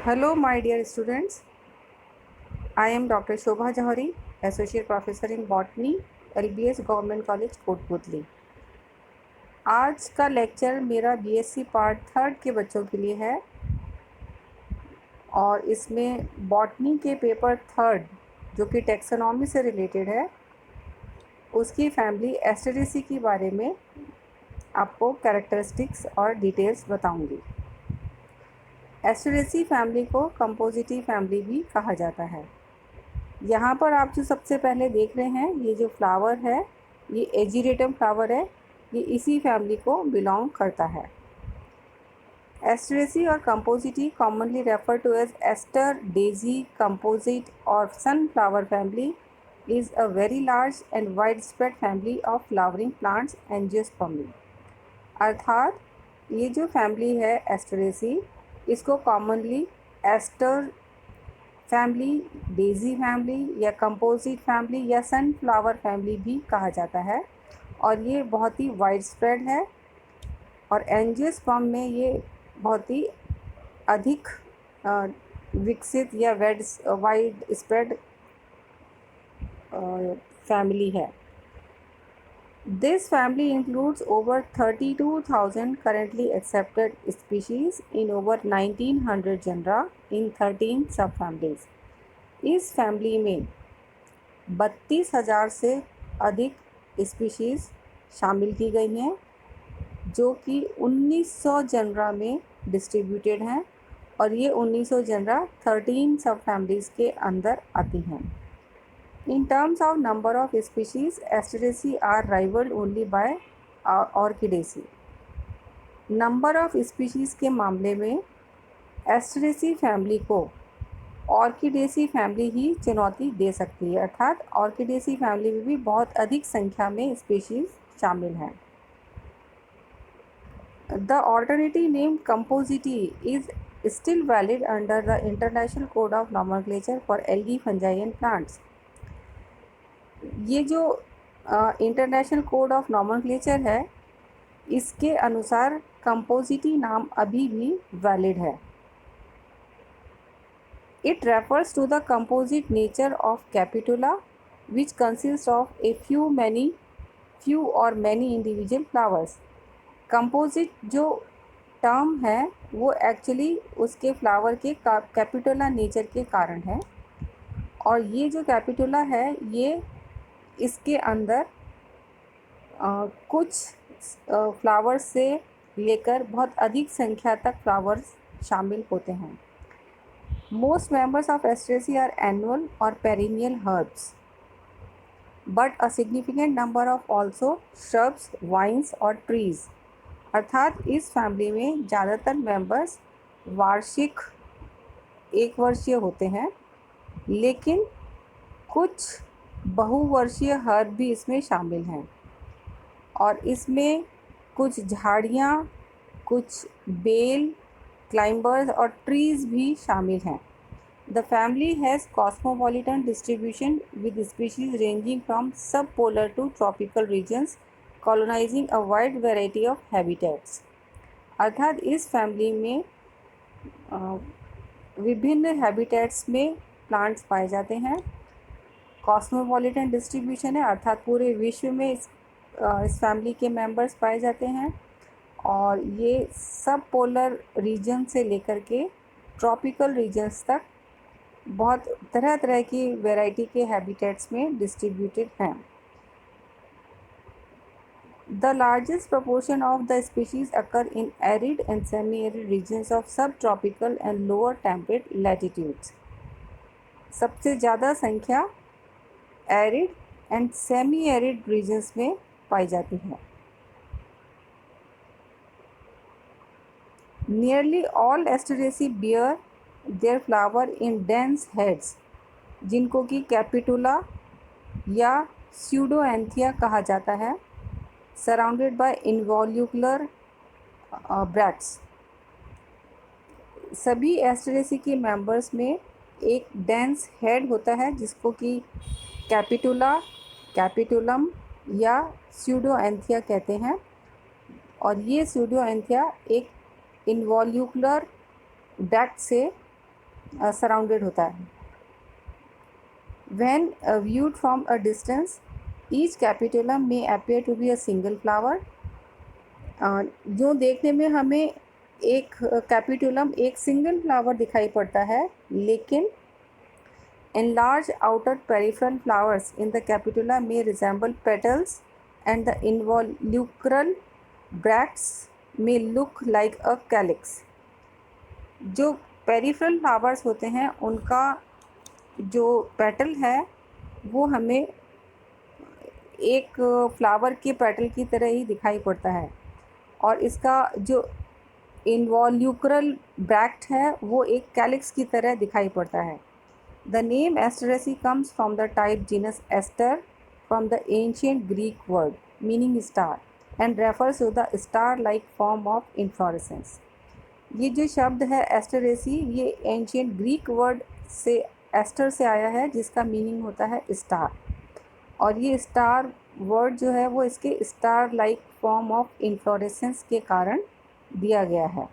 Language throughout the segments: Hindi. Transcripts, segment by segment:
Hello, my dear students. I am Dr. Shobha Johari, Associate Professor in Botany, LBS Government College, Kotputli. आज का लेक्चर मेरा बीएससी पार्ट थर्ड के बच्चों के लिए है और इसमें बॉटनी के पेपर थर्ड जो कि टेक्सोनॉमी से रिलेटेड है उसकी फैमिली एस्टेरेसी के बारे में आपको कैरेक्टरिस्टिक्स और डिटेल्स बताऊंगी। एस्टेरेसी फैमिली को कंपोजिटी फैमिली भी कहा जाता है। यहाँ पर आप जो सबसे पहले देख रहे हैं ये जो फ्लावर है ये एजिरेटम फ्लावर है, ये इसी फैमिली को बिलोंग करता है। एस्टेरेसी और Compositae commonly refer to as aster, daisy, composite और sunflower family is a very large and wide spread family of flowering plants Angiospermae. अर्थात ये जो फैमिली है एस्टेरेसी, इसको commonly aster family, daisy family या कंपोजिट फैमिली या सनफ्लावर फैमिली भी कहा जाता है और ये बहुत ही वाइड स्प्रेड है और एंजियोस्पर्म में ये बहुत ही अधिक विकसित या वाइड स्प्रेड फैमिली है। This family includes over 32,000 currently accepted species in over 1900 genera in 13 subfamilies. इस फैमिली में 32,000 से अधिक स्पीशीज़ शामिल की गई हैं जो कि 1900 जनरा में डिस्ट्रीब्यूटेड हैं और ये 1900 जनरा 13 सब फैमिलीज़ के अंदर आती हैं। In terms of number of species, Asteraceae are rivaled only by Orchidaceae. Number of species के मामले में एस्टेरेसी फैमिली को ऑर्किडेसी फैमिली ही चुनौती दे सकती है, अर्थात ऑर्किडेसी फैमिली में भी बहुत अधिक संख्या में स्पीशीज़ शामिल हैं। The alternative name Compositae is still valid under the international code of nomenclature for algae, fungi and plants. ये जो इंटरनेशनल कोड ऑफ नॉमेनक्लेचर है इसके अनुसार कंपोजिटी नाम अभी भी वैलिड है। It refers to the composite nature of capitula which consist of a few और मैनी इंडिविजुअल फ्लावर्स। कंपोजिट जो टर्म है वो एक्चुअली उसके फ्लावर के कैपिटुला नेचर के कारण है और ये जो कैपिटुला है ये इसके अंदर कुछ फ्लावर्स से लेकर बहुत अधिक संख्या तक फ्लावर्स शामिल होते हैं। Most members of Asteraceae are annual और perennial herbs but a significant number of also shrubs, vines और ट्रीज। अर्थात इस फैमिली में ज़्यादातर मेंबर्स वार्षिक एक वर्षीय होते हैं लेकिन कुछ बहुवर्षीय हर्ब भी इसमें शामिल हैं और इसमें कुछ झाड़ियाँ, कुछ बेल, क्लाइंबर्स और ट्रीज़ भी शामिल हैं। The family has cosmopolitan distribution with species ranging from sub polar to tropical regions colonising a wide variety of habitats. अर्थात इस फैमिली में विभिन्न हैबिटेट्स में प्लांट्स पाए जाते हैं। कॉस्मोपॉलिटन डिस्ट्रीब्यूशन है अर्थात पूरे विश्व में इस फैमिली के मेंबर्स पाए जाते हैं और ये सब पोलर रीजन से लेकर के ट्रॉपिकल रीजन्स तक बहुत तरह तरह की वैरायटी के हैबिटेट्स में डिस्ट्रीब्यूटेड हैं। The largest proportion of the species occur in arid and semi-arid regions of subtropical and lower temperate latitudes. सबसे ज़्यादा संख्या arid and semi arid regions में पाई जाती है। Nearly all Asteraceae bear their flower in dense heads जिनको कि कैपिटुला या स्यूडोएंथिया कहा जाता है, सराउंडेड बाय इनवॉल्यूकुलर ब्रैक्ट्स। सभी एस्टेरेसी के मेंबर्स में एक डेंस हेड होता है जिसको कि कैपिटुला, कैपिटुलम या स्यूडोएंथिया कहते हैं और ये स्यूडोएंथिया एक इनवॉल्यूकुलर डक्ट से सराउंडेड होता है। When viewed from a distance, each capitulum may appear to be a single flower. जो देखने में हमें एक कैपिटुलम एक सिंगल फ्लावर दिखाई पड़ता है, लेकिन enlarged outer peripheral flowers in the capitula may resemble petals and the involucral bracts may look like a calyx. जो पेरिफेरल फ्लावर्स होते हैं उनका जो पेटल है वो हमें एक फ्लावर के पेटल की तरह ही दिखाई पड़ता है, और इसका जो इन्वॉल्यूक्रल ब्रैक्ट है वो एक कैलिक्स की तरह दिखाई पड़ता है। The name Asteraceae comes from the type genus Aster from the ancient Greek word meaning star and refers to the star like form of inflorescence. ये जो शब्द है एस्टरेसी, ये एंशियंट ग्रीक वर्ड से एस्टर से आया है, जिसका मीनिंग होता है स्टार, और ये स्टार वर्ड जो है वो इसके star like form of inflorescence के कारण दिया गया है।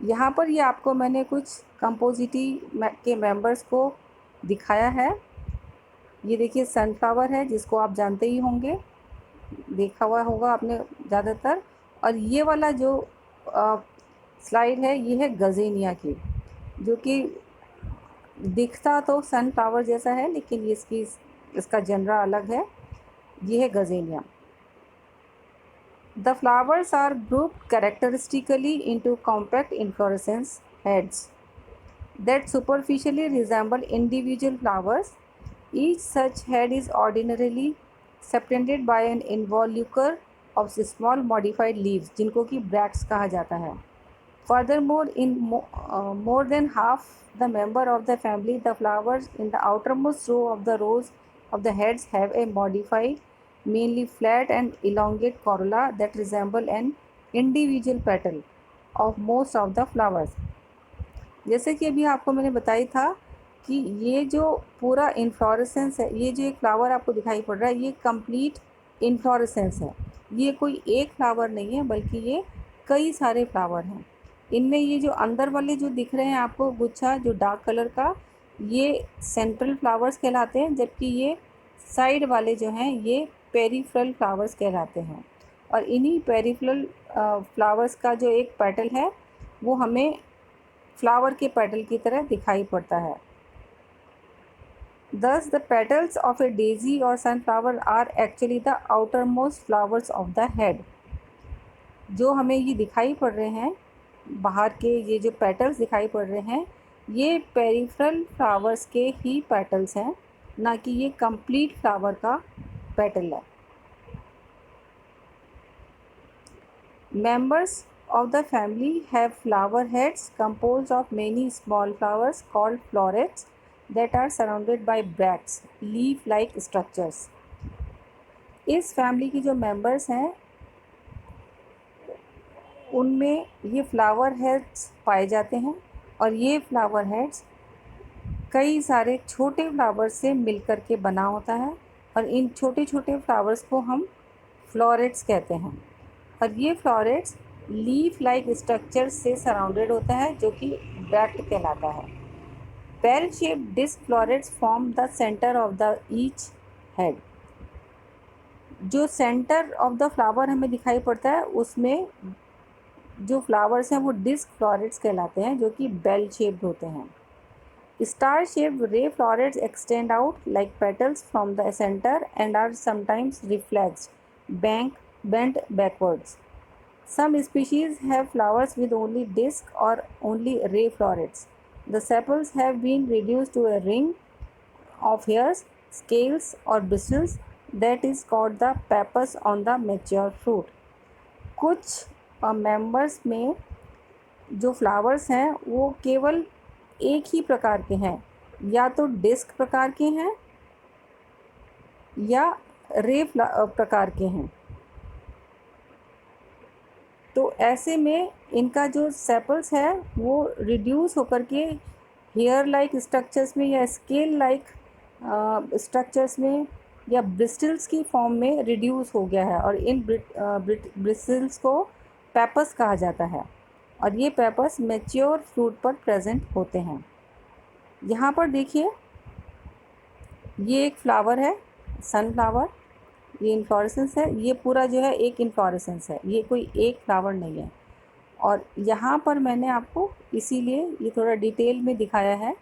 यहाँ पर ये आपको मैंने कुछ कंपोजिटी के मेंबर्स को दिखाया है। ये देखिए सनफ्लावर है, जिसको आप जानते ही होंगे, देखा हुआ होगा आपने ज़्यादातर। और ये वाला जो स्लाइड है ये है गज़ेनिया की, जो कि दिखता तो सनफ्लावर जैसा है, लेकिन इसका जनरा अलग है। ये है गज़ेनिया। The flowers are grouped characteristically into compact inflorescence heads that superficially resemble individual flowers. Each such head is ordinarily separated by an involucre of small modified leaves, जिनको कि bracts कहा जाता है. Furthermore, in more than half the member of the family, the flowers in the outermost row of the rows of the heads have a modified, mainly flat and elongate corolla that resemble an individual petal of most of the flowers. जैसे कि अभी आपको मैंने बताया था कि ये जो पूरा इन्फ्लोरेसेंस है, ये जो एक फ्लावर आपको दिखाई पड़ रहा है, ये कंप्लीट इन्फ्लोरेसेंस है। ये कोई एक फ्लावर नहीं है, बल्कि ये कई सारे फ्लावर हैं। इनमें ये जो अंदर वाले जो दिख रहे हैं आपको गुच्छा, जो डार्क कलर का, ये सेंट्रल फ्लावर्स कहलाते हैं, जबकि ये साइड वाले जो हैं ये पेरिफेरल फ्लावर्स कहलाते हैं। और इन्हीं पेरिफेरल फ्लावर्स का जो एक पेटल है वो हमें फ्लावर के पेटल की तरह दिखाई पड़ता है। Thus, the petals of a daisy or sunflower are actually the outermost flowers of the head. जो हमें ये दिखाई पड़ रहे हैं बाहर के, ये जो पेटल्स दिखाई पड़ रहे हैं, ये पेरिफेरल फ्लावर्स के ही पेटल्स हैं, ना कि ये कंप्लीट फ्लावर का पेटल है। Members of the family have flower heads composed of many small flowers called florets that are surrounded by bracts, leaf-like structures. इस फैमिली की जो मेंबर्स हैं उनमें ये फ्लावर हेड्स पाए जाते हैं, और ये फ्लावर हेड्स कई सारे छोटे फ्लावर्स से मिलकर के बना होता है, और इन छोटे छोटे फ्लावर्स को हम फ्लोरेट्स कहते हैं। और ये फ्लोरेट्स लीफ लाइक स्ट्रक्चर से सराउंडेड होता है, जो कि ब्रैक्ट कहलाता है। Bell shaped disc florets form the centre of the each head. जो सेंटर ऑफ द फ्लावर हमें दिखाई पड़ता है, उसमें जो फ्लावर्स हैं वो डिस्क फ्लोरेट्स कहलाते हैं, जो कि बेल शेप्ड होते हैं। Star shaped ray florets extend out like petals from the centre and are sometimes reflexed bent backwards. Some species have flowers with only disc or only ray florets. The sepals have been reduced to a ring of hairs, scales or bristles that is called the pappus on the mature fruit. कुछ members में जो flowers हैं वो केवल एक ही प्रकार के हैं, या तो डिस्क प्रकार के हैं या रे प्रकार के हैं। तो ऐसे में इनका जो सेपल्स है वो रिड्यूस होकर के हेयर लाइक स्ट्रक्चर्स में या स्केल लाइक स्ट्रक्चर्स में या ब्रिस्टल्स की फॉर्म में रिड्यूस हो गया है, और इन ब्रिस्टल्स को पेपस कहा जाता है। और ये पेपर्स मैच्योर फ्रूट पर प्रेजेंट होते हैं। यहाँ पर देखिए, ये एक फ्लावर है, सनफ्लावर। ये इन्फ्लोरेसेंस है, ये पूरा जो है एक इन्फ्लोरेसेंस है, ये कोई एक फ्लावर नहीं है। और यहाँ पर मैंने आपको इसीलिए ये थोड़ा डिटेल में दिखाया है।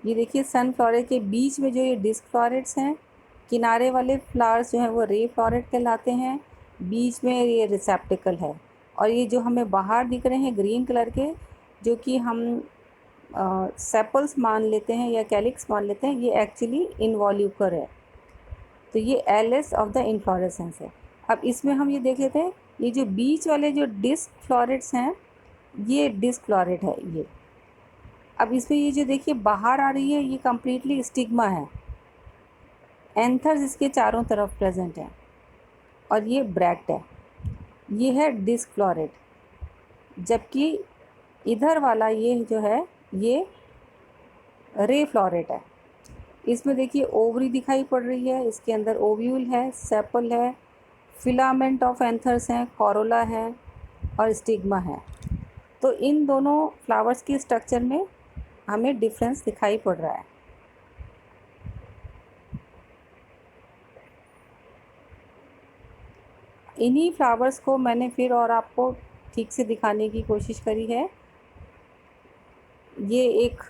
ये देखिए, सनफ्लावर के बीच में जो ये डिस्क फ्लोरेट्स हैं, किनारे वाले फ्लावर्स जो हैं वो रे फ्लोरेट कहलाते हैं, बीच में ये रिसेप्टिकल है। और ये जो हमें बाहर दिख रहे हैं ग्रीन कलर के, जो कि हम सेपल्स मान लेते हैं या कैलिक्स मान लेते हैं, ये एक्चुअली इनवॉल्यूकर है। तो ये एलिस ऑफ द इन्फ्लोरेसेंस है। अब इसमें हम ये देख लेते हैं, ये जो बीच वाले जो डिस्क फ्लोरेट्स हैं, ये डिस्क फ्लोरेट है ये। अब इसमें ये जो देखिए बाहर आ रही है, ये कम्प्लीटली स्टिग्मा है। एंथर्स इसके चारों तरफ प्रेजेंट हैं और ये ब्रैक्ट है, ये है डिस्क फ्लोरेट। जबकि इधर वाला ये जो है, ये रे फ्लोरेट है। इसमें देखिए ओवरी दिखाई पड़ रही है, इसके अंदर ओव्यूल है, सेपल है, फिलामेंट ऑफ एंथर्स हैं, कोरोला है और स्टिग्मा है। तो इन दोनों फ्लावर्स के स्ट्रक्चर में हमें डिफरेंस दिखाई पड़ रहा है। इन्हीं फ्लावर्स को मैंने फिर और आपको ठीक से दिखाने की कोशिश करी है। ये एक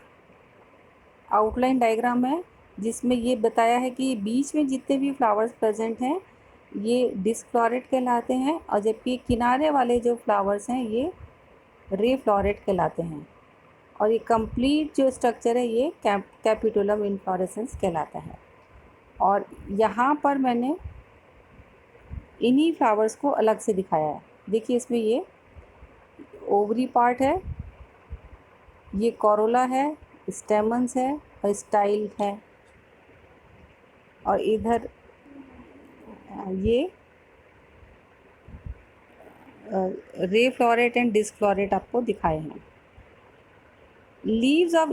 आउटलाइन डायग्राम है जिसमें ये बताया है कि बीच में जितने भी फ्लावर्स प्रेजेंट हैं ये डिस्क फ्लोरेट कहलाते हैं, और जबकि किनारे वाले जो फ्लावर्स हैं ये रे फ्लोरेट कहलाते हैं। और ये कंप्लीट जो स्ट्रक्चर है ये कैपिटुलम इन्फ्लोरेसेंस कहलाता है। और यहाँ पर मैंने इन्हीं फ्लावर्स को अलग से दिखाया है। देखिए, इसमें ये ओवरी पार्ट है, ये कोरोला है, स्टेमन्स है और स्टाइल है, और इधर ये रे फ्लोरेट एंड डिस्क फ्लोरेट आपको दिखाए हैं। Leaves of